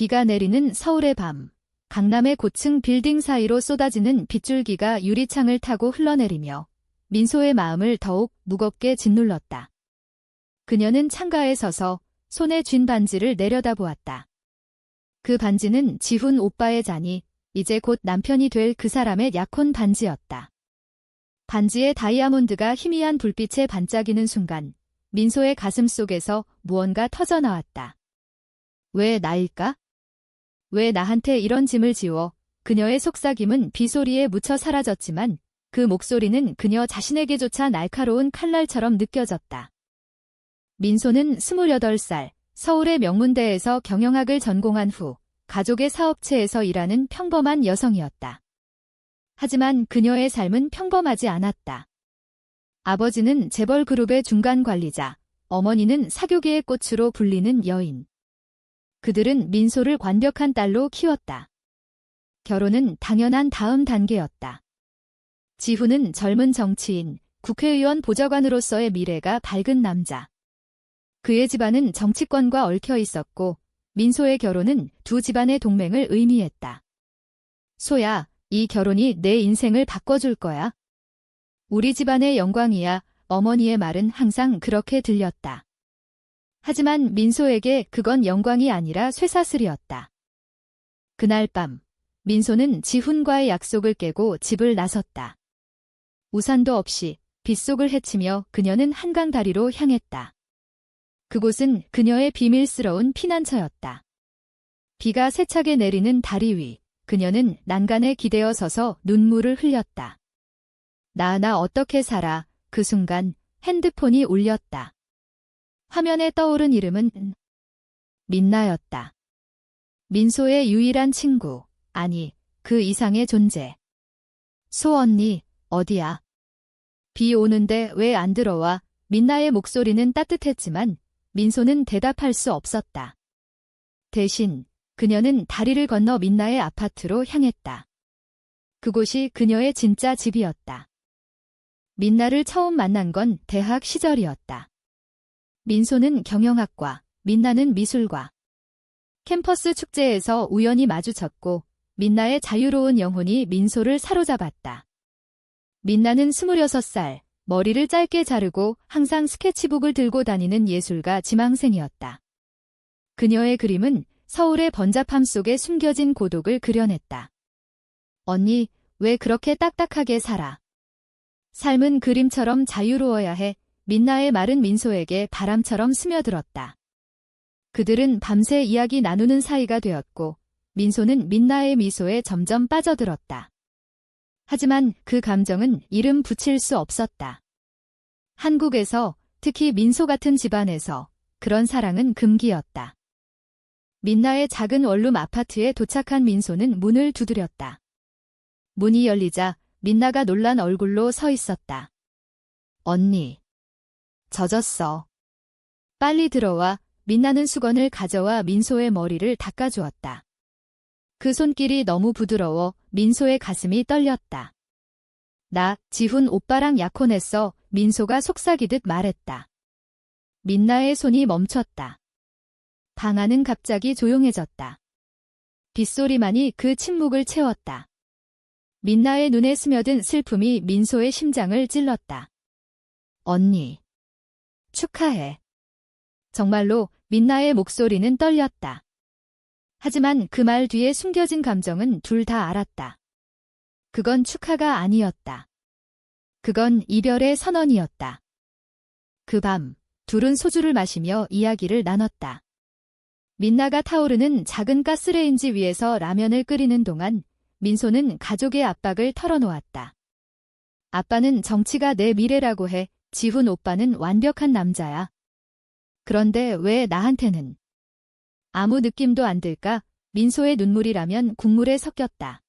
비가 내리는 서울의 밤. 강남의 고층 빌딩 사이로 쏟아지는 빗줄기가 유리창을 타고 흘러내리며 민소의 마음을 더욱 무겁게 짓눌렀다. 그녀는 창가에 서서 손에 쥔 반지를 내려다보았다. 그 반지는 지훈 오빠의 자니 이제 곧 남편이 될 그 사람의 약혼 반지였다. 반지의 다이아몬드가 희미한 불빛에 반짝이는 순간 민소의 가슴 속에서 무언가 터져나왔다. 왜 나일까? 왜 나한테 이런 짐을 지워? 그녀의 속삭임은 비소리에 묻혀 사라졌지만 그 목소리는 그녀 자신에게조차 날카로운 칼날처럼 느껴졌다. 민소는 28살, 서울의 명문대에서 경영학을 전공한 후 가족의 사업체에서 일하는 평범한 여성이었다. 하지만 그녀의 삶은 평범하지 않았다. 아버지는 재벌 그룹의 중간 관리자, 어머니는 사교계의 꽃으로 불리는 여인. 그들은 민소를 완벽한 딸로 키웠다. 결혼은 당연한 다음 단계였다. 지훈은 젊은 정치인, 국회의원 보좌관으로서의 미래가 밝은 남자. 그의 집안은 정치권과 얽혀 있었고 민소의 결혼은 두 집안의 동맹을 의미했다. 소야, 이 결혼이 내 인생을 바꿔줄 거야. 우리 집안의 영광이야. 어머니의 말은 항상 그렇게 들렸다. 하지만 민소에게 그건 영광이 아니라 쇠사슬이었다. 그날 밤, 민소는 지훈과의 약속을 깨고 집을 나섰다. 우산도 없이 빗속을 헤치며 그녀는 한강 다리로 향했다. 그곳은 그녀의 비밀스러운 피난처였다. 비가 세차게 내리는 다리 위, 그녀는 난간에 기대어 서서 눈물을 흘렸다. 나 어떻게 살아? 그 순간 핸드폰이 울렸다. 화면에 떠오른 이름은 민나였다. 민소의 유일한 친구, 아니, 그 이상의 존재. 소 언니, 어디야? 비 오는데 왜 안 들어와? 민나의 목소리는 따뜻했지만 민소는 대답할 수 없었다. 대신 그녀는 다리를 건너 민나의 아파트로 향했다. 그곳이 그녀의 진짜 집이었다. 민나를 처음 만난 건 대학 시절이었다. 민소는 경영학과, 민나는 미술과. 캠퍼스 축제에서 우연히 마주쳤고 민나의 자유로운 영혼이 민소를 사로잡았다. 민나는 26살, 머리를 짧게 자르고 항상 스케치북을 들고 다니는 예술가 지망생이었다. 그녀의 그림은 서울의 번잡함 속에 숨겨진 고독을 그려냈다. 언니, 왜 그렇게 딱딱하게 살아? 삶은 그림처럼 자유로워야 해. 민나의 말은 민소에게 바람처럼 스며들었다. 그들은 밤새 이야기 나누는 사이가 되었고 민소는 민나의 미소에 점점 빠져들었다. 하지만 그 감정은 이름 붙일 수 없었다. 한국에서, 특히 민소 같은 집안에서 그런 사랑은 금기였다. 민나의 작은 원룸 아파트에 도착한 민소는 문을 두드렸다. 문이 열리자 민나가 놀란 얼굴로 서 있었다. 언니. 젖었어. 빨리 들어와. 민나는 수건을 가져와 민소의 머리를 닦아주었다. 그 손길이 너무 부드러워 민소의 가슴이 떨렸다. 나, 지훈 오빠랑 약혼했어. 민소가 속삭이듯 말했다. 민나의 손이 멈췄다. 방 안은 갑자기 조용해졌다. 빗소리만이 그 침묵을 채웠다. 민나의 눈에 스며든 슬픔이 민소의 심장을 찔렀다. 언니. 축하해. 정말로 민나의 목소리는 떨렸다. 하지만 그 말 뒤에 숨겨진 감정은 둘 다 알았다. 그건 축하가 아니었다. 그건 이별의 선언이었다. 그 밤, 둘은 소주를 마시며 이야기를 나눴다. 민나가 타오르는 작은 가스레인지 위에서 라면을 끓이는 동안 민소는 가족의 압박을 털어놓았다. 아빠는 정치가 내 미래라고 해. 지훈 오빠는 완벽한 남자야. 그런데 왜 나한테는? 아무 느낌도 안 들까? 민소의 눈물이라면 국물에 섞였다.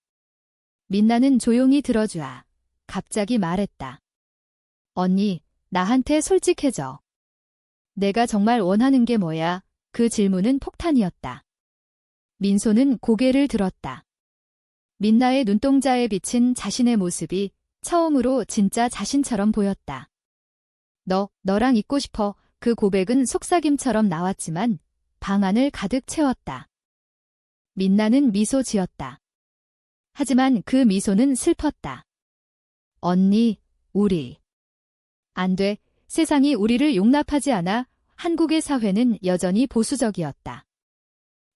민나는 조용히 들어주아 갑자기 말했다. 언니, 나한테 솔직해져. 내가 정말 원하는 게 뭐야? 그 질문은 폭탄이었다. 민소는 고개를 들었다. 민나의 눈동자에 비친 자신의 모습이 처음으로 진짜 자신처럼 보였다. 너랑 있고 싶어. 그 고백은 속삭임처럼 나왔지만 방 안을 가득 채웠다. 민나는 미소 지었다. 하지만 그 미소는 슬펐다. 언니, 우리. 안 돼. 세상이 우리를 용납하지 않아. 한국의 사회는 여전히 보수적이었다.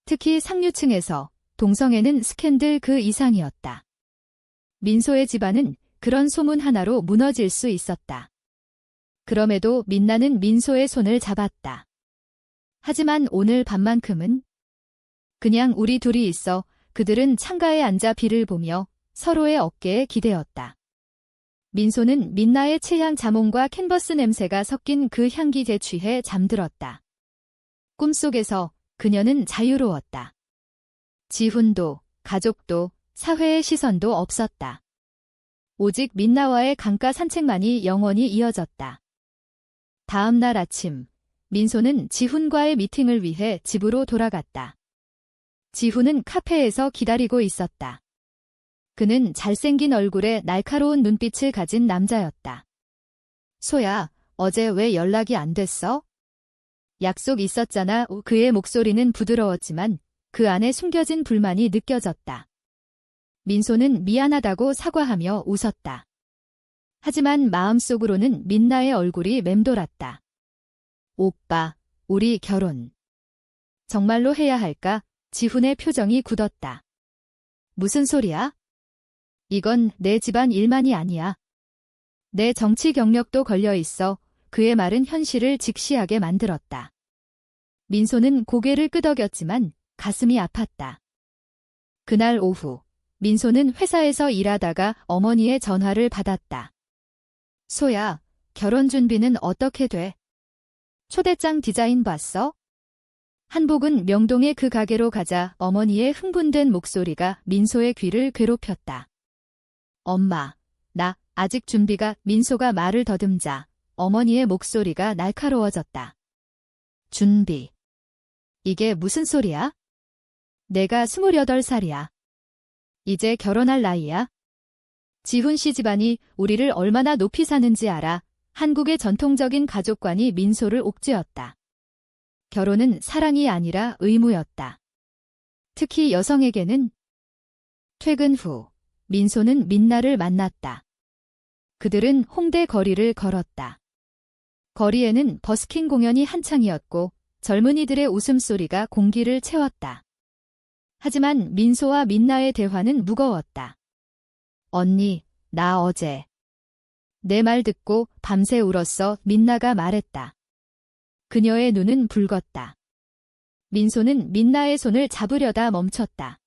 특히 상류층에서 동성애는 스캔들 그 이상이었다. 민소의 집안은 그런 소문 하나로 무너질 수 있었다. 그럼에도 민나는 민소의 손을 잡았다. 하지만 오늘 밤만큼은 그냥 우리 둘이 있어. 그들은 창가에 앉아 비를 보며 서로의 어깨에 기대었다. 민소는 민나의 체향 자몽과 캔버스 냄새가 섞인 그 향기에 취해 잠들었다. 꿈속에서 그녀는 자유로웠다. 지훈도, 가족도, 사회의 시선도 없었다. 오직 민나와의 강가 산책만이 영원히 이어졌다. 다음 날 아침, 민소는 지훈과의 미팅을 위해 집으로 돌아갔다. 지훈은 카페에서 기다리고 있었다. 그는 잘생긴 얼굴에 날카로운 눈빛을 가진 남자였다. 소야, 어제 왜 연락이 안 됐어? 약속 있었잖아. 그의 목소리는 부드러웠지만 그 안에 숨겨진 불만이 느껴졌다. 민소는 미안하다고 사과하며 웃었다. 하지만 마음속으로는 민나의 얼굴이 맴돌았다. 오빠, 우리 결혼. 정말로 해야 할까? 지훈의 표정이 굳었다. 무슨 소리야? 이건 내 집안 일만이 아니야. 내 정치 경력도 걸려 있어. 그의 말은 현실을 직시하게 만들었다. 민소는 고개를 끄덕였지만 가슴이 아팠다. 그날 오후, 민소는 회사에서 일하다가 어머니의 전화를 받았다. 소야, 결혼 준비는 어떻게 돼? 초대장 디자인 봤어? 한복은 명동의 그 가게로 가자. 어머니의 흥분된 목소리가 민소의 귀를 괴롭혔다. 엄마, 나 아직 준비가. 민소가 말을 더듬자 어머니의 목소리가 날카로워졌다. 준비. 이게 무슨 소리야? 내가 28살이야. 이제 결혼할 나이야. 지훈 씨 집안이 우리를 얼마나 높이 사는지 알아. 한국의 전통적인 가족관이 민소를 옥죄었다. 결혼은 사랑이 아니라 의무였다. 특히 여성에게는. 퇴근 후, 민소는 민나를 만났다. 그들은 홍대 거리를 걸었다. 거리에는 버스킹 공연이 한창이었고 젊은이들의 웃음소리가 공기를 채웠다. 하지만 민소와 민나의 대화는 무거웠다. 언니, 나 어제. 내 말 듣고 밤새 울었어. 민나가 말했다. 그녀의 눈은 붉었다. 민소는 민나의 손을 잡으려다 멈췄다.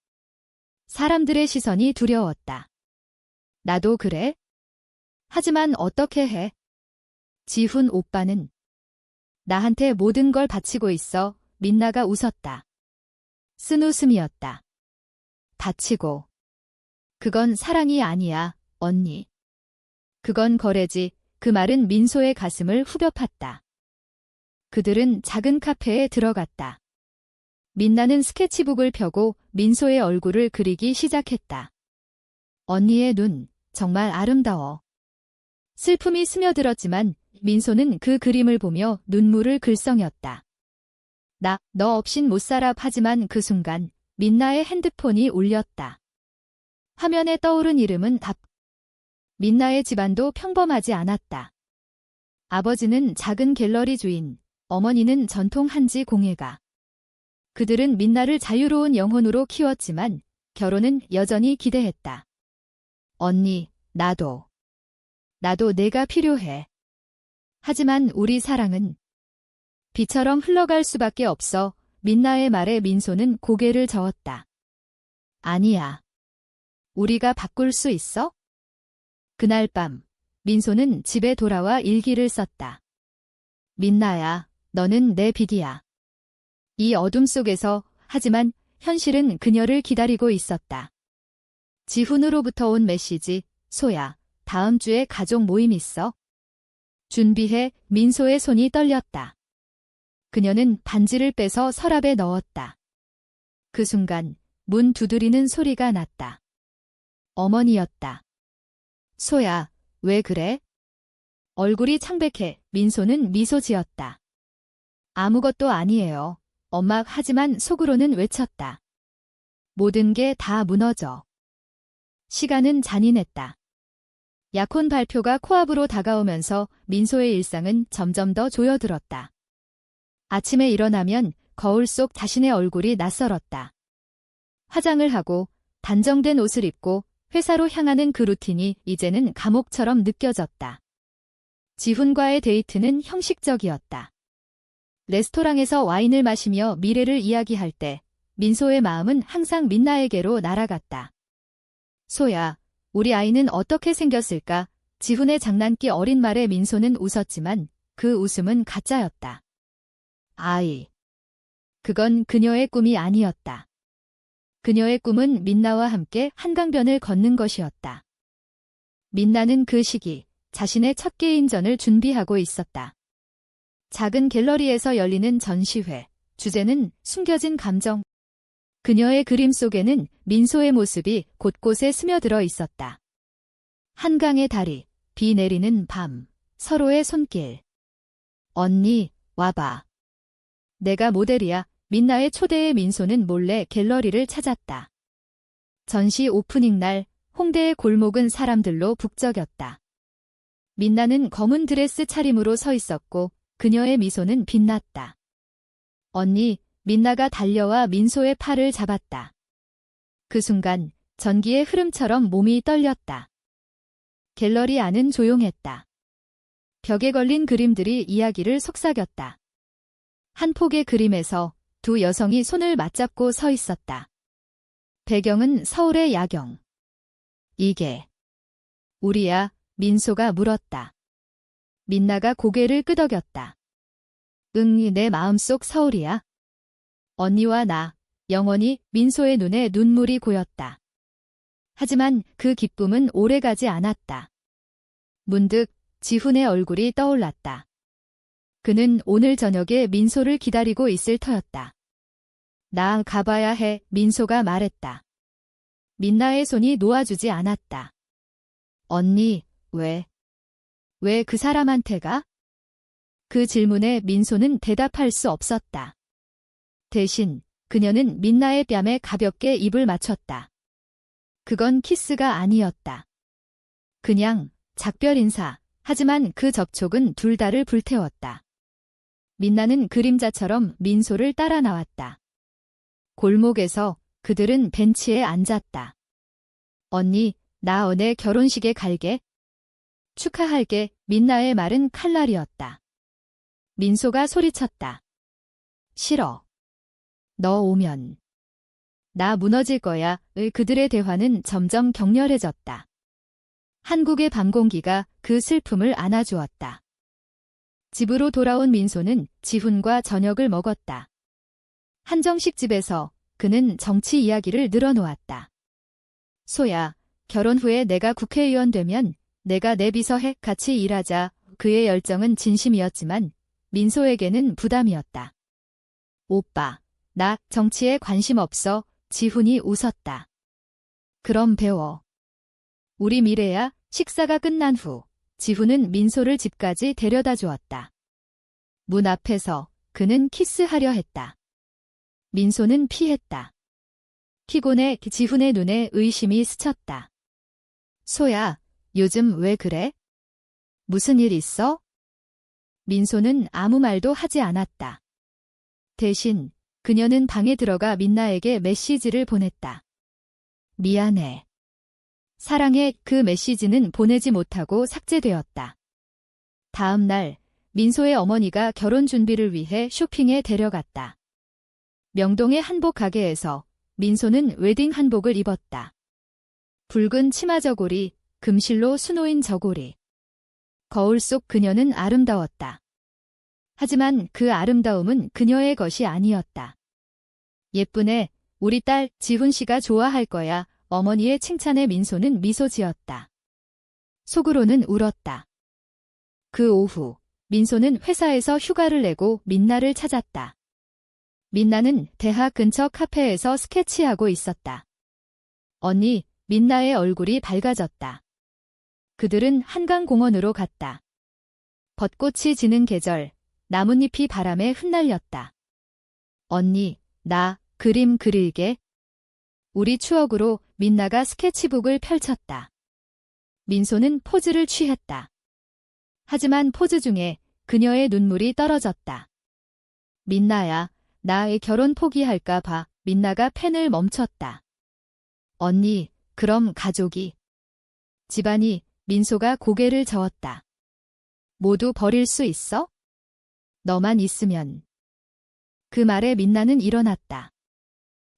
사람들의 시선이 두려웠다. 나도 그래? 하지만 어떻게 해? 지훈 오빠는 나한테 모든 걸 바치고 있어. 민나가 웃었다. 쓴 웃음이었다. 바치고. 그건 사랑이 아니야, 언니. 그건 거래지. 그 말은 민소의 가슴을 후벼 팠다. 그들은 작은 카페에 들어갔다. 민나는 스케치북을 펴고 민소의 얼굴을 그리기 시작했다. 언니의 눈, 정말 아름다워. 슬픔이 스며들었지만 민소는 그 그림을 보며 눈물을 글썽였다. 너 없인 못 살아. 하지만 그 순간 민나의 핸드폰이 울렸다. 화면에 떠오른 이름은 답. 민나의 집안도 평범하지 않았다. 아버지는 작은 갤러리 주인, 어머니는 전통 한지 공예가. 그들은 민나를 자유로운 영혼으로 키웠지만 결혼은 여전히 기대했다. 언니, 나도 내가 필요해. 하지만 우리 사랑은 비처럼 흘러갈 수밖에 없어. 민나의 말에 민소는 고개를 저었다. 아니야. 우리가 바꿀 수 있어? 그날 밤, 민소는 집에 돌아와 일기를 썼다. 민나야, 너는 내 빛이야. 이 어둠 속에서. 하지만 현실은 그녀를 기다리고 있었다. 지훈으로부터 온 메시지. 소야, 다음 주에 가족 모임 있어? 준비해. 민소의 손이 떨렸다. 그녀는 반지를 빼서 서랍에 넣었다. 그 순간 문 두드리는 소리가 났다. 어머니였다. 소야, 왜 그래? 얼굴이 창백해. 민소는 미소 지었다. 아무것도 아니에요. 엄마. 하지만 속으로는 외쳤다. 모든 게 다 무너져. 시간은 잔인했다. 약혼 발표가 코앞으로 다가오면서 민소의 일상은 점점 더 조여들었다. 아침에 일어나면 거울 속 자신의 얼굴이 낯설었다. 화장을 하고 단정된 옷을 입고 회사로 향하는 그 루틴이 이제는 감옥처럼 느껴졌다. 지훈과의 데이트는 형식적이었다. 레스토랑에서 와인을 마시며 미래를 이야기할 때 민소의 마음은 항상 민나에게로 날아갔다. 소야, 우리 아이는 어떻게 생겼을까? 지훈의 장난기 어린 말에 민소는 웃었지만 그 웃음은 가짜였다. 아이. 그건 그녀의 꿈이 아니었다. 그녀의 꿈은 민나와 함께 한강변을 걷는 것이었다. 민나는 그 시기 자신의 첫 개인전을 준비하고 있었다. 작은 갤러리에서 열리는 전시회, 주제는 숨겨진 감정. 그녀의 그림 속에는 민소의 모습이 곳곳에 스며들어 있었다. 한강의 다리, 비 내리는 밤, 서로의 손길. 언니, 와봐. 내가 모델이야. 민나의 초대에 민소는 몰래 갤러리를 찾았다. 전시 오프닝 날 홍대의 골목은 사람들로 북적였다. 민나는 검은 드레스 차림으로 서 있었고 그녀의 미소는 빛났다. 언니, 민나가 달려와 민소의 팔을 잡았다. 그 순간 전기의 흐름처럼 몸이 떨렸다. 갤러리 안은 조용했다. 벽에 걸린 그림들이 이야기를 속삭였다. 한 폭의 그림에서 두 여성이 손을 맞잡고 서 있었다. 배경은 서울의 야경. 이게 우리야? 민소가 물었다. 민나가 고개를 끄덕였다. 응, 내 마음속 서울이야. 언니와 나, 영원히. 민소의 눈에 눈물이 고였다. 하지만 그 기쁨은 오래가지 않았다. 문득 지훈의 얼굴이 떠올랐다. 그는 오늘 저녁에 민소를 기다리고 있을 터였다. 나 가봐야 해, 민소가 말했다. 민나의 손이 놓아주지 않았다. 언니, 왜? 왜 그 사람한테 가? 그 질문에 민소는 대답할 수 없었다. 대신 그녀는 민나의 뺨에 가볍게 입을 맞췄다. 그건 키스가 아니었다. 그냥 작별 인사. 하지만 그 접촉은 둘 다를 불태웠다. 민나는 그림자처럼 민소를 따라 나왔다. 골목에서 그들은 벤치에 앉았다. 언니, 나 너네 결혼식에 갈게. 축하할게. 민나의 말은 칼날이었다. 민소가 소리쳤다. 싫어. 너 오면 나 무너질 거야. 그들의 대화는 점점 격렬해졌다. 한국의 밤 공기가 그 슬픔을 안아주었다. 집으로 돌아온 민소는 지훈과 저녁을 먹었다. 한정식 집에서 그는 정치 이야기를 늘어놓았다. 소야, 결혼 후에 내가 국회의원 되면 내가 내 비서해 같이 일하자. 그의 열정은 진심이었지만 민소에게는 부담이었다. 오빠, 나 정치에 관심 없어. 지훈이 웃었다. 그럼 배워. 우리 미래야. 식사가 끝난 후 지훈은 민소를 집까지 데려다 주었다. 문 앞에서 그는 키스하려 했다. 민소는 피했다. 피곤해. 지훈의 눈에 의심이 스쳤다. 소야, 요즘 왜 그래? 무슨 일 있어? 민소는 아무 말도 하지 않았다. 대신 그녀는 방에 들어가 민나에게 메시지를 보냈다. 미안해. 사랑해. 그 메시지는 보내지 못하고 삭제되었다. 다음 날 민소의 어머니가 결혼 준비를 위해 쇼핑에 데려갔다. 명동의 한복 가게에서 민소는 웨딩 한복을 입었다. 붉은 치마 저고리, 금실로 수놓인 저고리. 거울 속 그녀는 아름다웠다. 하지만 그 아름다움은 그녀의 것이 아니었다. 예쁘네. 우리 딸 지훈 씨가 좋아할 거야. 어머니의 칭찬에 민소는 미소 지었다. 속으로는 울었다. 그 오후 민소는 회사에서 휴가를 내고 민나를 찾았다. 민나는 대학 근처 카페에서 스케치하고 있었다. 언니, 민나의 얼굴이 밝아졌다. 그들은 한강공원으로 갔다. 벚꽃이 지는 계절, 나뭇잎이 바람에 흩날렸다. 언니, 나 그림 그릴게. 우리 추억으로 민나가 스케치북을 펼쳤다. 민소는 포즈를 취했다. 하지만 포즈 중에 그녀의 눈물이 떨어졌다. 민나야, 나의 결혼 포기할까 봐. 민나가 펜을 멈췄다. 언니, 그럼 가족이. 집안이. 민소가 고개를 저었다. 모두 버릴 수 있어? 너만 있으면. 그 말에 민나는 일어났다.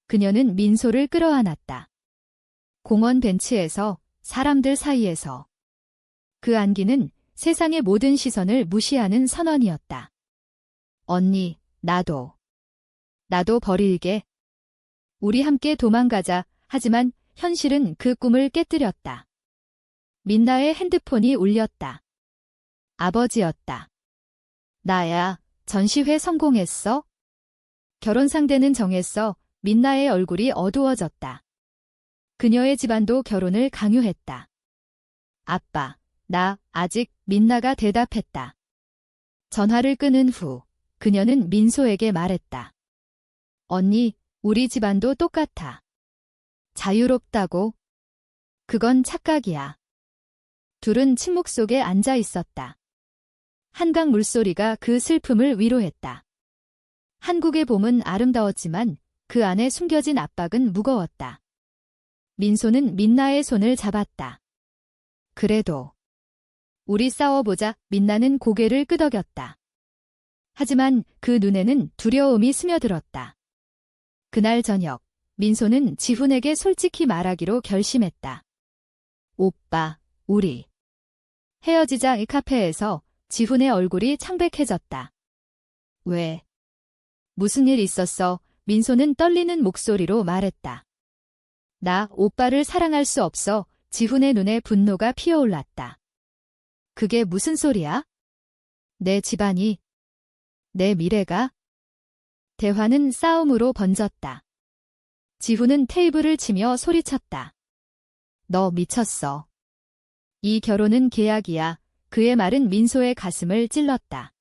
그녀는 민소를 끌어안았다. 공원 벤치에서, 사람들 사이에서. 그 안기는 세상의 모든 시선을 무시하는 선언이었다. 언니, 나도 버릴게. 우리 함께 도망가자. 하지만 현실은 그 꿈을 깨뜨렸다. 민나의 핸드폰이 울렸다. 아버지였다. 나야, 전시회 성공했어? 결혼 상대는 정했어. 민나의 얼굴이 어두워졌다. 그녀의 집안도 결혼을 강요했다. 아빠, 나 아직. 민나가 대답했다. 전화를 끊은 후 그녀는 민소에게 말했다. 언니, 우리 집안도 똑같아. 자유롭다고? 그건 착각이야. 둘은 침묵 속에 앉아 있었다. 한강 물소리가 그 슬픔을 위로했다. 한국의 봄은 아름다웠지만 그 안에 숨겨진 압박은 무거웠다. 민소는 민나의 손을 잡았다. 그래도 우리 싸워보자. 민나는 고개를 끄덕였다. 하지만 그 눈에는 두려움이 스며들었다. 그날 저녁, 민소는 지훈에게 솔직히 말하기로 결심했다. 오빠, 우리. 헤어지자. 이 카페에서 지훈의 얼굴이 창백해졌다. 왜? 무슨 일 있었어? 민소는 떨리는 목소리로 말했다. 나 오빠를 사랑할 수 없어. 지훈의 눈에 분노가 피어올랐다. 그게 무슨 소리야? 내 집안이, 내 미래가? 대화는 싸움으로 번졌다. 지훈은 테이블을 치며 소리쳤다. 너 미쳤어. 이 결혼은 계약이야. 그의 말은 민소의 가슴을 찔렀다.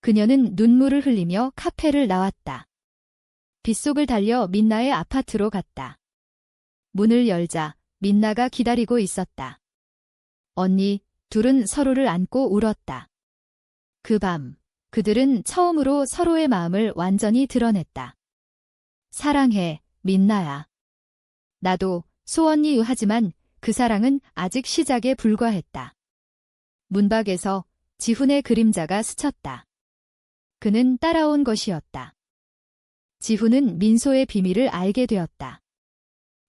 그녀는 눈물을 흘리며 카페를 나왔다. 빗속을 달려 민나의 아파트로 갔다. 문을 열자 민나가 기다리고 있었다. 언니, 둘은 서로를 안고 울었다. 그 밤, 그들은 처음으로 서로의 마음을 완전히 드러냈다. 사랑해, 민나야. 나도, 소언니. 하지만 그 사랑은 아직 시작에 불과했다. 문밖에서 지훈의 그림자가 스쳤다. 그는 따라온 것이었다. 지훈은 민소의 비밀을 알게 되었다.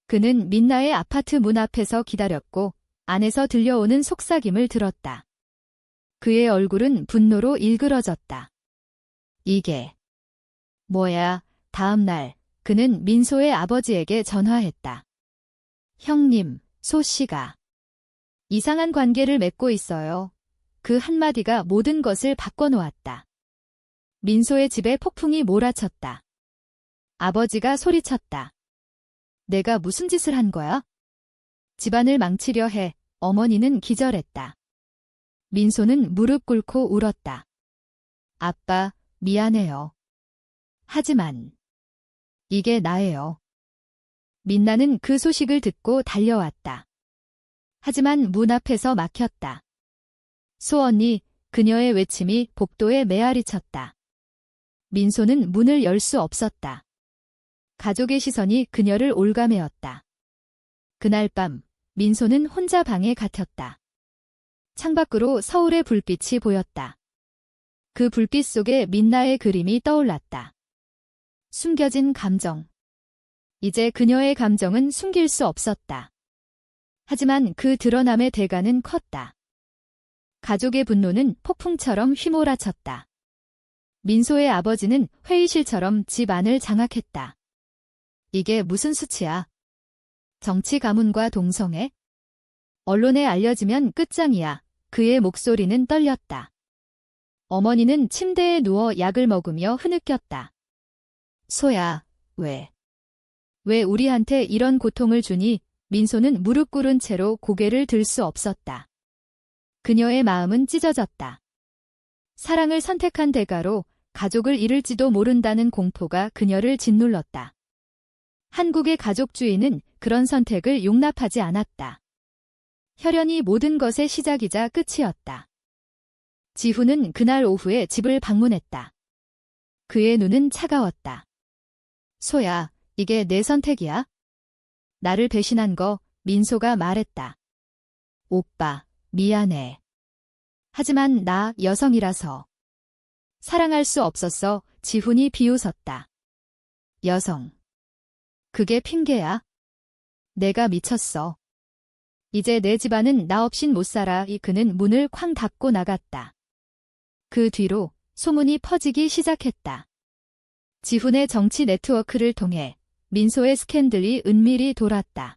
그는 민나의 아파트 문 앞에서 기다렸고 안에서 들려오는 속삭임을 들었다. 그의 얼굴은 분노로 일그러졌다. 이게 뭐야? 다음 날 그는 민소의 아버지에게 전화했다. 형님, 소 씨가 이상한 관계를 맺고 있어요. 그 한마디가 모든 것을 바꿔놓았다. 민소의 집에 폭풍이 몰아쳤다. 아버지가 소리쳤다. 내가 무슨 짓을 한 거야? 집안을 망치려 해. 어머니는 기절했다. 민소는 무릎 꿇고 울었다. 아빠, 미안해요. 하지만 이게 나예요. 민나는 그 소식을 듣고 달려왔다. 하지만 문 앞에서 막혔다. 소언니, 그녀의 외침이 복도에 메아리 쳤다. 민소는 문을 열 수 없었다. 가족의 시선이 그녀를 올가매었다. 그날 밤, 민소는 혼자 방에 갇혔다. 창밖으로 서울의 불빛이 보였다. 그 불빛 속에 민나의 그림이 떠올랐다. 숨겨진 감정. 이제 그녀의 감정은 숨길 수 없었다. 하지만 그 드러남의 대가는 컸다. 가족의 분노는 폭풍처럼 휘몰아쳤다. 민소의 아버지는 회의실처럼 집 안을 장악했다. 이게 무슨 수치야? 정치 가문과 동성애? 언론에 알려지면 끝장이야. 그의 목소리는 떨렸다. 어머니는 침대에 누워 약을 먹으며 흐느꼈다. 소야, 왜 우리한테 이런 고통을 주니? 민소는 무릎 꿇은 채로 고개를 들 수 없었다. 그녀의 마음은 찢어졌다. 사랑을 선택한 대가로 가족을 잃을지도 모른다는 공포가 그녀를 짓눌렀다. 한국의 가족주의는 그런 선택을 용납하지 않았다. 혈연이 모든 것의 시작이자 끝이었다. 지훈은 그날 오후에 집을 방문했다. 그의 눈은 차가웠다. 소야, 이게 내 선택이야? 나를 배신한 거 민소가 말했다. 오빠, 미안해. 하지만 나 여성이라서. 사랑할 수 없었어. 지훈이 비웃었다. 여성. 그게 핑계야? 내가 미쳤어. 이제 내 집안은 나 없인 못 살아. 그는 문을 쾅 닫고 나갔다. 그 뒤로 소문이 퍼지기 시작했다. 지훈의 정치 네트워크를 통해 민소의 스캔들이 은밀히 돌았다.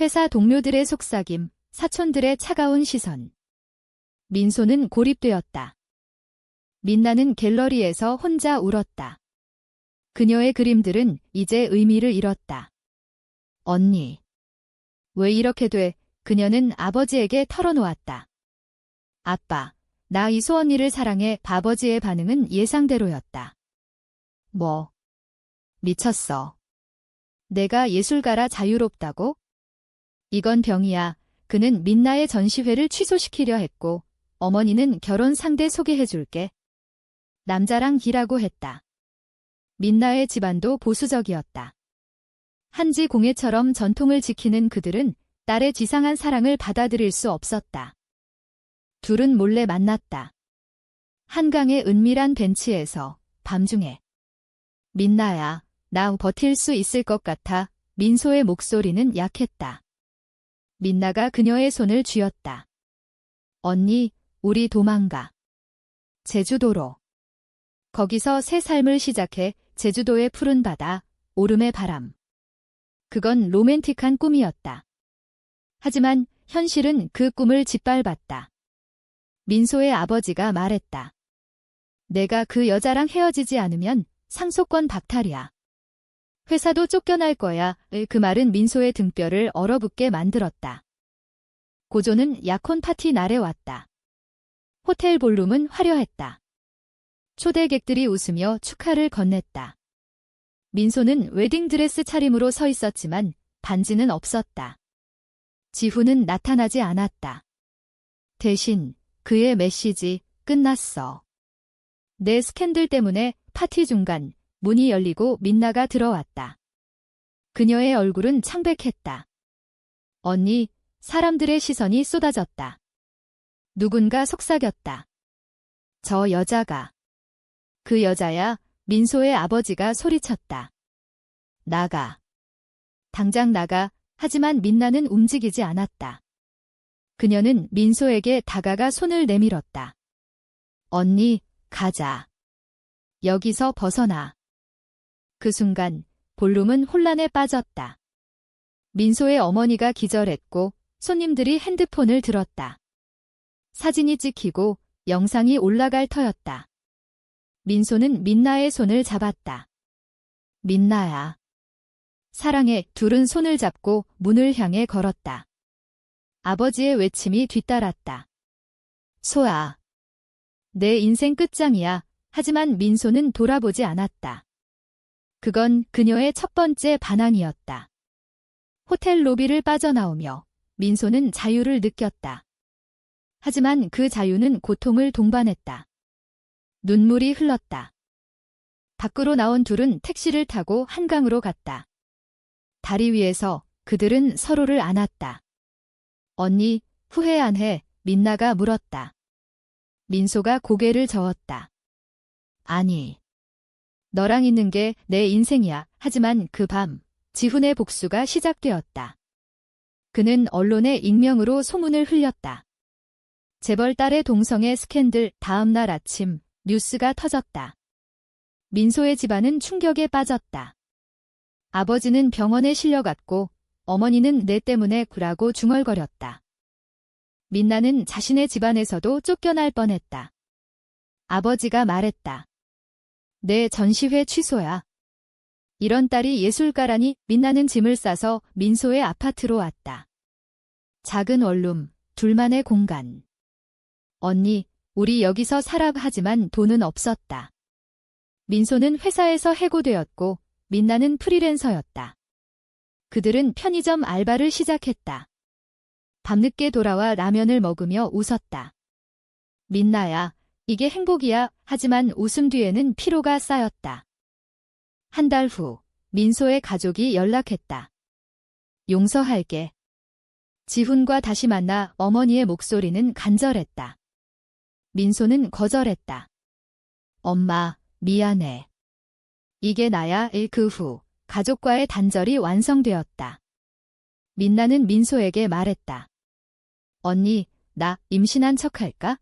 회사 동료들의 속삭임, 사촌들의 차가운 시선. 민소는 고립되었다. 민나는 갤러리에서 혼자 울었다. 그녀의 그림들은 이제 의미를 잃었다. 언니. 왜 이렇게 돼? 그녀는 아버지에게 털어놓았다. 아빠, 나 이소 언니를 사랑해. 아버지의 반응은 예상대로였다. 뭐? 미쳤어. 내가 예술가라 자유롭다고? 이건 병이야. 그는 민나의 전시회를 취소시키려 했고 어머니는 결혼 상대 소개해줄게. 남자랑 일하고 했다. 민나의 집안도 보수적이었다. 한지 공예처럼 전통을 지키는 그들은 딸의 지상한 사랑을 받아들일 수 없었다. 둘은 몰래 만났다. 한강의 은밀한 벤치에서 밤중에. 민나야, 나 버틸 수 있을 것 같아. 민소의 목소리는 약했다. 민나가 그녀의 손을 쥐었다. 언니, 우리 도망가. 제주도로. 거기서 새 삶을 시작해. 제주도의 푸른 바다, 오름의 바람. 그건 로맨틱한 꿈이었다. 하지만 현실은 그 꿈을 짓밟았다. 민소의 아버지가 말했다. 내가 그 여자랑 헤어지지 않으면 상속권 박탈이야. 회사도 쫓겨날 거야. 그 말은 민소의 등뼈를 얼어붙게 만들었다. 고조는 약혼 파티 날에 왔다. 호텔 볼룸은 화려했다. 초대객들이 웃으며 축하를 건넸다. 민소는 웨딩드레스 차림으로 서 있었지만 반지는 없었다. 지훈은 나타나지 않았다. 대신 그의 메시지 끝났어. 내 스캔들 때문에 파티 중간 문이 열리고 민나가 들어왔다. 그녀의 얼굴은 창백했다. 언니, 사람들의 시선이 쏟아졌다. 누군가 속삭였다. 저 여자가. 그 여자야. 민소의 아버지가 소리쳤다. 나가. 당장 나가. 하지만 민나는 움직이지 않았다. 그녀는 민소에게 다가가 손을 내밀었다. 언니, 가자. 여기서 벗어나. 그 순간 볼룸은 혼란에 빠졌다. 민소의 어머니가 기절했고 손님들이 핸드폰을 들었다. 사진이 찍히고 영상이 올라갈 터였다. 민소는 민나의 손을 잡았다. 민나야. 사랑해. 둘은 손을 잡고 문을 향해 걸었다. 아버지의 외침이 뒤따랐다. 소아. 내 인생 끝장이야. 하지만 민소는 돌아보지 않았다. 그건 그녀의 첫 번째 반항이었다. 호텔 로비를 빠져나오며 민소는 자유를 느꼈다. 하지만 그 자유는 고통을 동반했다. 눈물이 흘렀다. 밖으로 나온 둘은 택시를 타고 한강으로 갔다. 다리 위에서 그들은 서로를 안았다. 언니, 후회 안 해? 민나가 물었다. 민소가 고개를 저었다. 아니. 너랑 있는 게 내 인생이야. 하지만 그 밤, 지훈의 복수가 시작되었다. 그는 언론에 익명으로 소문을 흘렸다. 재벌 딸의 동성애 스캔들. 다음 날 아침 뉴스가 터졌다. 민소의 집안은 충격에 빠졌다. 아버지는 병원에 실려갔고 어머니는 내 때문에 구라고 중얼거렸다. 민나는 자신의 집안에서도 쫓겨날 뻔했다. 아버지가 말했다. 내 전시회 취소야. 이런 딸이 예술가라니. 민나는 짐을 싸서 민소의 아파트로 왔다. 작은 원룸, 둘만의 공간. 언니, 우리 여기서 살아. 하지만 돈은 없었다. 민소는 회사에서 해고되었고 민나는 프리랜서였다. 그들은 편의점 알바를 시작했다. 밤늦게 돌아와 라면을 먹으며 웃었다. 민나야, 이게 행복이야. 하지만 웃음 뒤에는 피로가 쌓였다. 한 달 후, 민소의 가족이 연락했다. 용서할게. 지훈과 다시 만나. 어머니의 목소리는 간절했다. 민소는 거절했다. 엄마, 미안해. 이게 나야. 그 후, 가족과의 단절이 완성되었다. 민나는 민소에게 말했다. 언니, 나 임신한 척할까?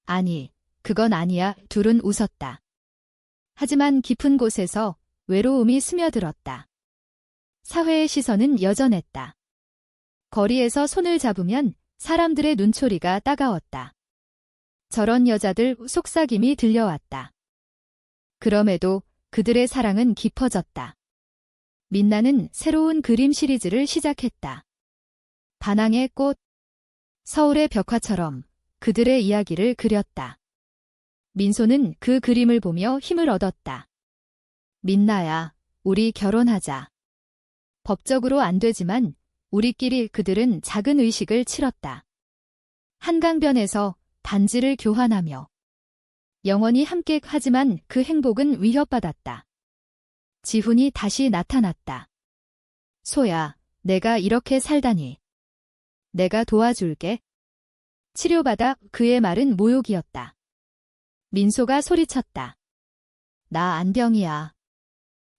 아니, 그건 아니야. 둘은 웃었다. 하지만 깊은 곳에서 외로움이 스며들었다. 사회의 시선은 여전했다. 거리에서 손을 잡으면 사람들의 눈초리가 따가웠다. 저런 여자들 속삭임이 들려왔다. 그럼에도 그들의 사랑은 깊어졌다. 민나는 새로운 그림 시리즈를 시작했다. 반항의 꽃, 서울의 벽화처럼 그들의 이야기를 그렸다. 민소는 그 그림을 보며 힘을 얻었다. 민나야, 우리 결혼하자. 법적으로 안 되지만 우리끼리. 그들은 작은 의식을 치렀다. 한강변에서 반지를 교환하며. 영원히 함께. 하지만 그 행복은 위협받았다. 지훈이 다시 나타났다. 소야, 내가 이렇게 살다니. 내가 도와줄게. 치료받아. 그의 말은 모욕이었다. 민소가 소리쳤다. 나 안병이야.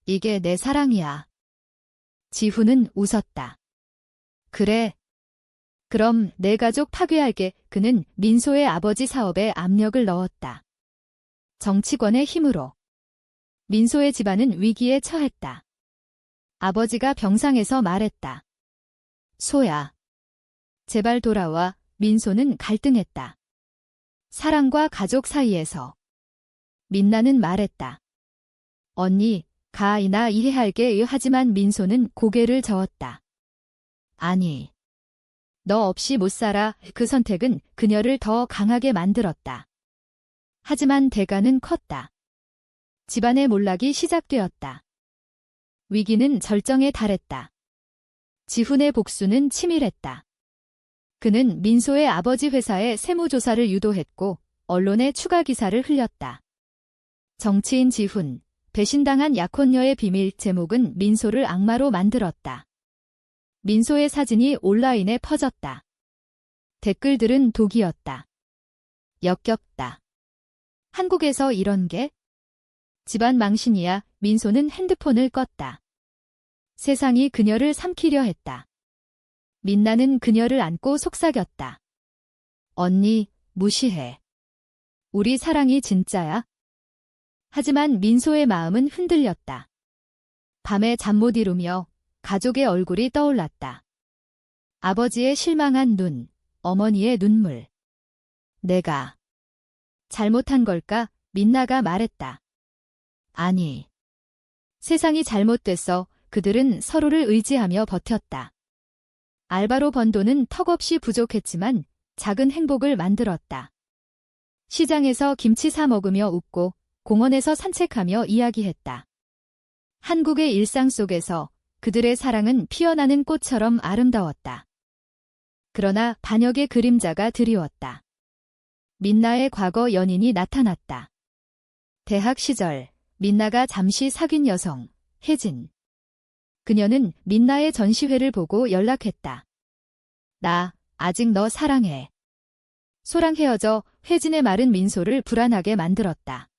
이게 내 사랑이야. 지훈은 웃었다. 그래. 그럼 내 가족 파괴할게. 그는 민소의 아버지 사업에 압력을 넣었다. 정치권의 힘으로. 민소의 집안은 위기에 처했다. 아버지가 병상에서 말했다. 소야. 제발 돌아와. 민소는 갈등했다. 사랑과 가족 사이에서. 민나는 말했다. 언니, 가. 나 이해할게. 하지만 민소는 고개를 저었다. 아니. 너 없이 못 살아. 그 선택은 그녀를 더 강하게 만들었다. 하지만 대가는 컸다. 집안의 몰락이 시작되었다. 위기는 절정에 달했다. 지훈의 복수는 치밀했다. 그는 민소의 아버지 회사의 세무조사를 유도했고 언론에 추가 기사를 흘렸다. 정치인 지훈, 배신당한 약혼녀의 비밀. 제목은 민소를 악마로 만들었다. 민소의 사진이 온라인에 퍼졌다. 댓글들은 독이었다. 역겹다. 한국에서 이런 게? 집안 망신이야. 민소는 핸드폰을 껐다. 세상이 그녀를 삼키려 했다. 민나는 그녀를 안고 속삭였다. 언니, 무시해. 우리 사랑이 진짜야? 하지만 민소의 마음은 흔들렸다. 밤에 잠 못 이루며 가족의 얼굴이 떠올랐다. 아버지의 실망한 눈, 어머니의 눈물. 내가 잘못한 걸까? 민나가 말했다. 아니. 세상이 잘못됐어. 그들은 서로를 의지하며 버텼다. 알바로 번 돈은 턱없이 부족했지만 작은 행복을 만들었다. 시장에서 김치 사 먹으며 웃고 공원에서 산책하며 이야기했다. 한국의 일상 속에서 그들의 사랑은 피어나는 꽃처럼 아름다웠다. 그러나 반역의 그림자가 드리웠다. 민나의 과거 연인이 나타났다. 대학 시절 민나가 잠시 사귄 여성, 혜진. 그녀는 민나의 전시회를 보고 연락했다. 나 아직 너 사랑해. 소랑 헤어져. 혜진의 말은 민소를 불안하게 만들었다.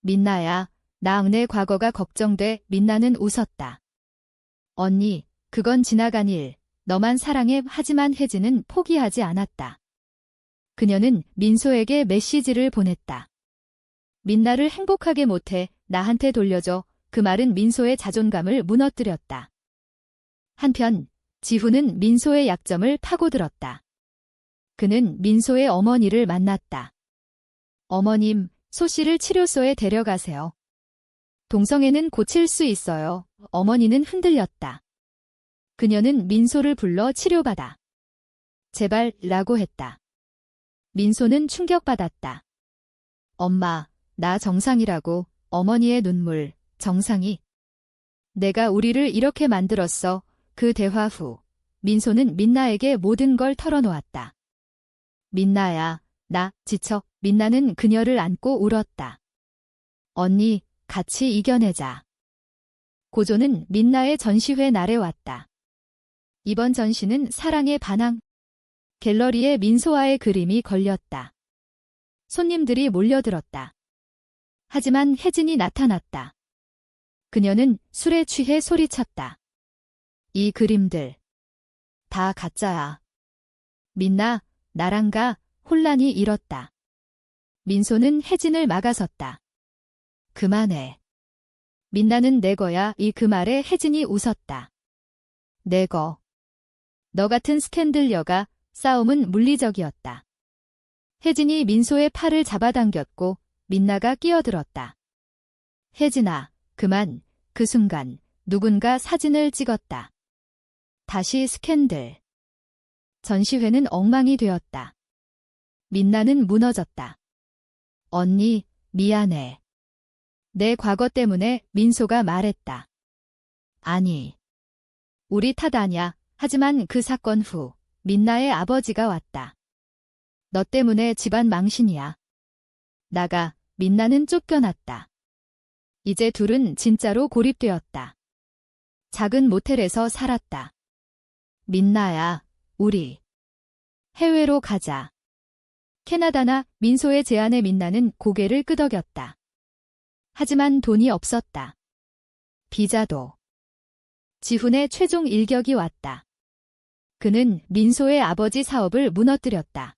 민나야, 내 과거가 걱정돼. 민나는 웃었다. 언니, 그건 지나간 일. 너만 사랑해. 하지만 혜진은 포기하지 않았다. 그녀는 민소에게 메시지를 보냈다. 민나를 행복하게 못해. 나한테 돌려줘. 그 말은 민소의 자존감을 무너뜨렸다. 한편 지훈은 민소의 약점을 파고들었다. 그는 민소의 어머니를 만났다. 어머님, 소 씨를 치료소에 데려가세요. 동성애는 고칠 수 있어요. 어머니는 흔들렸다. 그녀는 민소를 불러 치료받아. 제발, 라고 했다. 민소는 충격받았다. 엄마, 나 정상이라고. 어머니의 눈물, 정상이. 내가 우리를 이렇게 만들었어. 그 대화 후 민소는 민나에게 모든 걸 털어놓았다. 민나야, 나 지쳐. 민나는 그녀를 안고 울었다. 언니, 같이 이겨내자. 고조는 민나의 전시회 날에 왔다. 이번 전시는 사랑의 반항. 갤러리에 민소와의 그림이 걸렸다. 손님들이 몰려들었다. 하지만 혜진이 나타났다. 그녀는 술에 취해 소리쳤다. 이 그림들 다 가짜야. 민나, 나랑 가. 혼란이 일었다. 민소는 혜진을 막아섰다. 그만해. 민나는 내 거야. 그 말에 혜진이 웃었다. 내 거. 너 같은 스캔들녀가. 싸움은 물리적이었다. 혜진이 민소의 팔을 잡아당겼고 민나가 끼어들었다. 혜진아, 그만. 그 순간 누군가 사진을 찍었다. 다시 스캔들. 전시회는 엉망이 되었다. 민나는 무너졌다. 언니, 미안해. 내 과거 때문에. 민소가 말했다. 아니, 우리 탓 아냐. 하지만 그 사건 후 민나의 아버지가 왔다. 너 때문에 집안 망신이야. 나가. 민나는 쫓겨났다. 이제 둘은 진짜로 고립되었다. 작은 모텔에서 살았다. 민나야, 우리 해외로 가자. 캐나다나. 민소의 제안에 민나는 고개를 끄덕였다. 하지만 돈이 없었다. 비자도. 지훈의 최종 일격이 왔다. 그는 민소의 아버지 사업을 무너뜨렸다.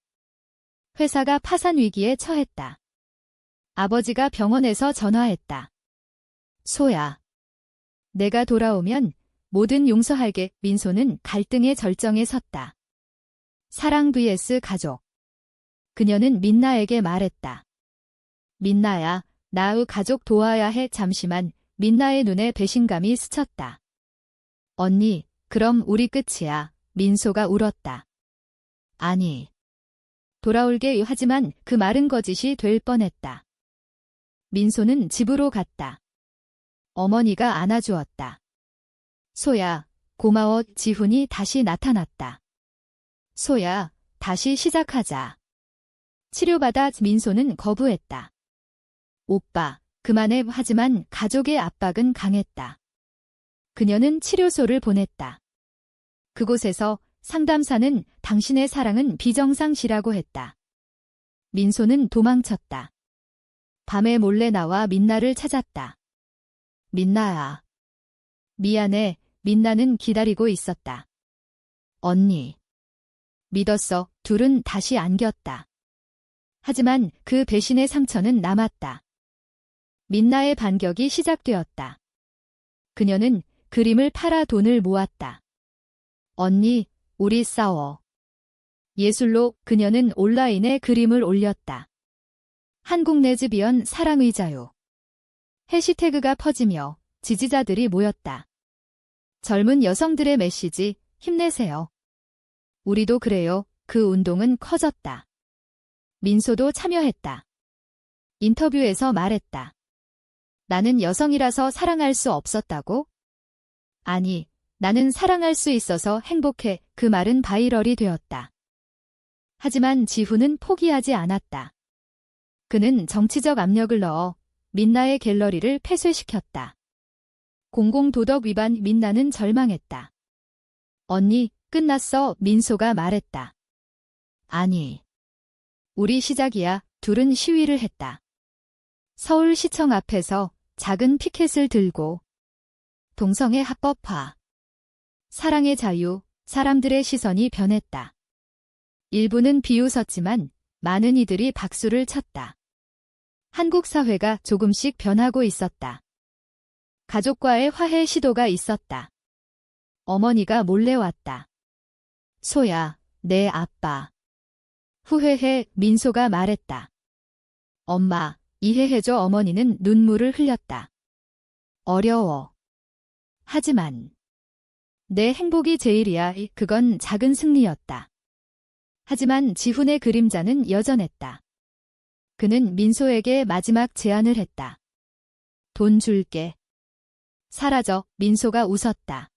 회사가 파산 위기에 처했다. 아버지가 병원에서 전화했다. 소야. 내가 돌아오면 뭐든 용서할게. 민소는 갈등의 절정에 섰다. 사랑 vs 가족. 그녀는 민나에게 말했다. 민나야, 나의 가족 도와야 해. 잠시만. 민나의 눈에 배신감이 스쳤다. 언니, 그럼 우리 끝이야. 민소가 울었다. 아니. 돌아올게. 하지만 그 말은 거짓이 될 뻔했다. 민소는 집으로 갔다. 어머니가 안아주었다. 소야, 고마워. 지훈이 다시 나타났다. 소야, 다시 시작하자. 치료받아. 민소는 거부했다. 오빠, 그만해. 하지만 가족의 압박은 강했다. 그녀는 치료소를 보냈다. 그곳에서 상담사는 당신의 사랑은 비정상시라고 했다. 민소는 도망쳤다. 밤에 몰래 나와 민나를 찾았다. 민나야. 미안해. 민나는 기다리고 있었다. 언니. 믿었어. 둘은 다시 안겼다. 하지만 그 배신의 상처는 남았다. 민나의 반격이 시작되었다. 그녀는 그림을 팔아 돈을 모았다. 언니, 우리 싸워. 예술로. 그녀는 온라인에 그림을 올렸다. 한국 레즈비언 사랑의 자유. 해시태그가 퍼지며 지지자들이 모였다. 젊은 여성들의 메시지, 힘내세요. 우리도 그래요. 그 운동은 커졌다. 민소도 참여했다. 인터뷰에서 말했다. 나는 여성이라서 사랑할 수 없었다고? 아니, 나는 사랑할 수 있어서 행복해. 그 말은 바이럴이 되었다. 하지만 지훈은 포기하지 않았다. 그는 정치적 압력을 넣어 민나의 갤러리를 폐쇄시켰다. 공공도덕 위반. 민나는 절망했다. 언니, 끝났어. 민소가 말했다. 아니. 우리 시작이야. 둘은 시위를 했다. 서울시청 앞에서 작은 피켓을 들고 동성애 합법화. 사랑의 자유. 사람들의 시선이 변했다. 일부는 비웃었지만 많은 이들이 박수를 쳤다. 한국 사회가 조금씩 변하고 있었다. 가족과의 화해 시도가 있었다. 어머니가 몰래 왔다. 소야, 내 아빠. 후회해. 민소가 말했다. 엄마, 이해해줘. 어머니는 눈물을 흘렸다. 어려워. 하지만 내 행복이 제일이야. 그건 작은 승리였다. 하지만 지훈의 그림자는 여전했다. 그는 민소에게 마지막 제안을 했다. 돈 줄게. 사라져. 민소가 웃었다.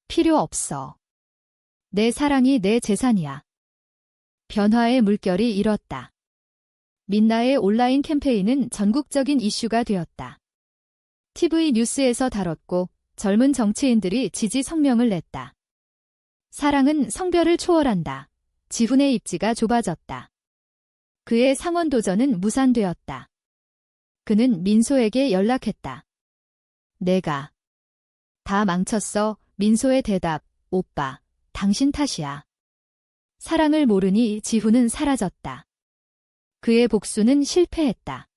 필요 없어. 내 사랑이 내 재산이야. 변화의 물결이 일었다. 민나의 온라인 캠페인은 전국적인 이슈가 되었다. TV 뉴스에서 다뤘고 젊은 정치인들이 지지 성명을 냈다. 사랑은 성별을 초월한다. 지훈의 입지가 좁아졌다. 그의 상원 도전은 무산되었다. 그는 민소에게 연락했다. 내가 다 망쳤어. 민소의 대답. 오빠, 당신 탓이야. 사랑을 모르니 지훈은 사라졌다. 그의 복수는 실패했다.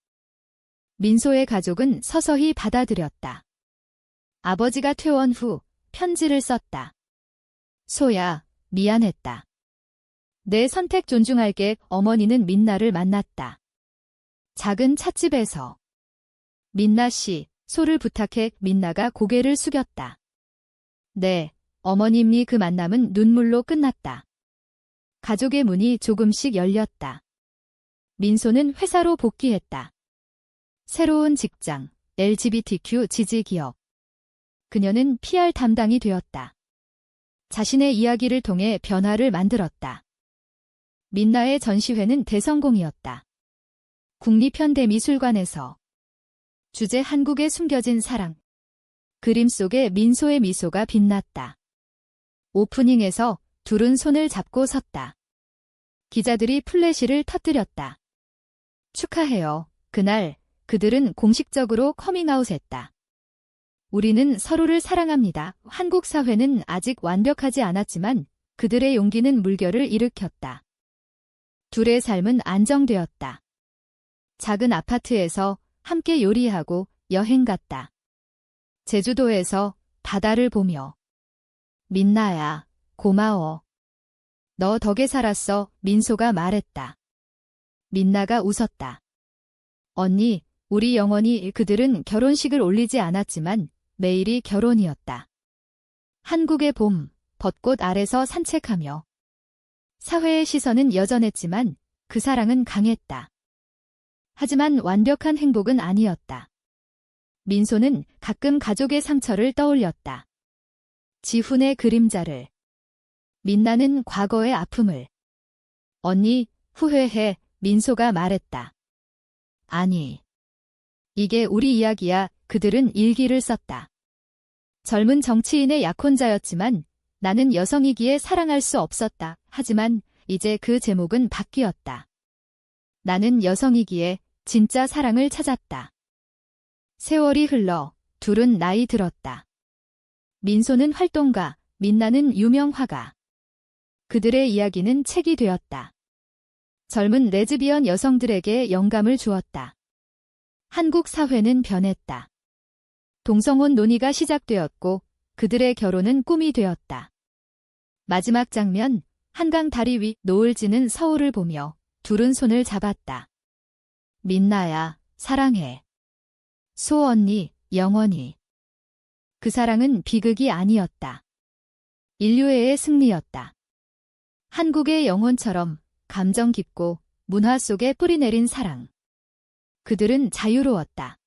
민소의 가족은 서서히 받아들였다. 아버지가 퇴원 후 편지를 썼다. 소야, 미안했다. 내 선택 존중할게. 어머니는 민나를 만났다. 작은 찻집에서. 민나 씨, 소를 부탁해. 민나가 고개를 숙였다. 네, 어머님이. 그 만남은 눈물로 끝났다. 가족의 문이 조금씩 열렸다. 민소는 회사로 복귀했다. 새로운 직장, LGBTQ 지지 기업. 그녀는 PR 담당이 되었다. 자신의 이야기를 통해 변화를 만들었다. 민나의 전시회는 대성공이었다. 국립현대미술관에서 주제 한국의 숨겨진 사랑. 그림 속에 민소의 미소가 빛났다. 오프닝에서 둘은 손을 잡고 섰다. 기자들이 플래시를 터뜨렸다. 축하해요. 그날 그들은 공식적으로 커밍아웃했다. 우리는 서로를 사랑합니다. 한국 사회는 아직 완벽하지 않았지만 그들의 용기는 물결을 일으켰다. 둘의 삶은 안정되었다. 작은 아파트에서 함께 요리하고 여행 갔다. 제주도에서 바다를 보며. 민나야, 고마워. 너 덕에 살았어. 민소가 말했다. 민나가 웃었다. 언니, 우리 영원히. 그들은 결혼식을 올리지 않았지만 매일이 결혼이었다. 한국의 봄, 벚꽃 아래서 산책하며. 사회의 시선은 여전했지만 그 사랑은 강했다. 하지만 완벽한 행복은 아니었다. 민소는 가끔 가족의 상처를 떠올렸다. 지훈의 그림자를. 민나는 과거의 아픔을. 언니, 후회해. 민소가 말했다. 아니. 이게 우리 이야기야. 그들은 일기를 썼다. 젊은 정치인의 약혼자였지만 나는 여성이기에 사랑할 수 없었다. 하지만 이제 그 제목은 바뀌었다. 나는 여성이기에 진짜 사랑을 찾았다. 세월이 흘러 둘은 나이 들었다. 민소는 활동가, 민나는 유명 화가. 그들의 이야기는 책이 되었다. 젊은 레즈비언 여성들에게 영감을 주었다. 한국 사회는 변했다. 동성혼 논의가 시작되었고 그들의 결혼은 꿈이 되었다. 마지막 장면, 한강 다리 위 노을 지는 서울을 보며 둘은 손을 잡았다. 민나야, 사랑해. 소 언니, 영원히. 그 사랑은 비극이 아니었다. 인류애의 승리였다. 한국의 영혼처럼 감정 깊고 문화 속에 뿌리내린 사랑. 그들은 자유로웠다.